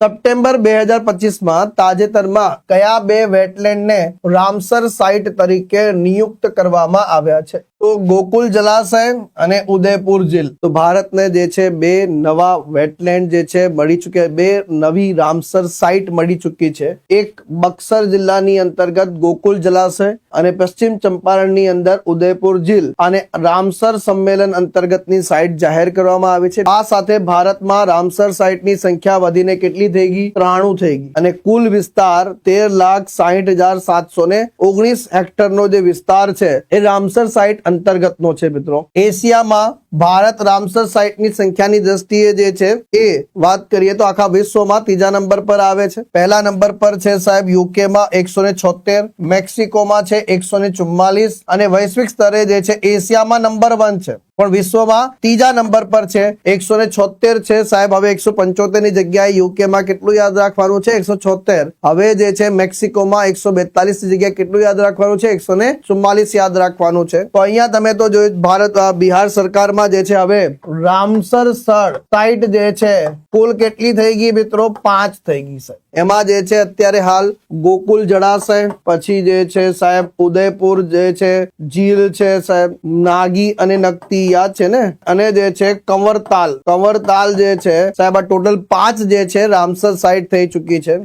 September 2025 તાજેતરમાં કયા બે વેટલેન્ડને રામસર સાઇટ તરીકે નિયુક્ત કરવામાં આવ્યા છે? તો ગોકુલ જલાશય અને ઉદયપુર ઝીલ. તો ભારતને જે છે બે નવા વેટલેન્ડ જે છે મળી ચૂક્યા, બે નવી રામસર સાઇટ મળી ચૂકી છે. એક બક્સર જિલ્લાની અંતર્ગત ગોકુલ જલાશય અને પશ્ચિમ ચંપારણની અંદર ઉદયપુર ઝીલ અને રામસર સંમેલન અંતર્ગતની સાઇટ જાહેર કરવામાં આવી છે. આ સાથે ભારતમાં રામસર સાઇટની સંખ્યા વધીને કેટલી થઈ ગઈ? 93 થઈ ગઈ અને કુલ વિસ્તાર 13,60,719 હેક્ટરનો જે વિસ્તાર છે એ રામસર સાઇટ અંતર્ગતનો છે. મિત્રો, એશિયામાં ભારત રામસર સાઇટની સંખ્યાની દ્રષ્ટિએ જે છે એ વાત કરીએ તો આખા વિશ્વમાં ત્રીજા નંબર પર આવે છે. પહેલા નંબર પર છે સાહેબ યુકેમાં 176, મેક્સિકોમાં છે 144 અને વૈશ્વિક સ્તરે જે છે એશિયામાં નંબર 1 છે, પણ વિશ્વમાં ત્રીજા નંબર પર છે 176 છે સાહેબ. હવે 175 ની જગ્યાએ યુકેમાં કેટલું યાદ રાખવાનું છે? 176. હવે જે છે મેક્સિકોમાં 142 ની જગ્યાએ કેટલું યાદ રાખવાનું છે? 144 યાદ રાખવાનું છે. તો અહીંયા તમે તો જોયું ભારત બિહાર સરકારમાં જે છે હવે રામસર સાઇટ જે છે કુલ કેટલી થઈ ગઈ મિત્રો? 5 થઈ ગઈ છે. એમાં જે છે અત્યારે હાલ ગોકુલ જળાશય, પછી જે છે સાહેબ ઉદયપુર જે છે ઝીલ છે સાહેબ, નાગી અને નકતી યાદ છે ને, અને જે છે કંવરતાલ જે છે સાહેબ, આ ટોટલ 5 જે છે રામસર સાઇટ થઈ ચૂકી છે.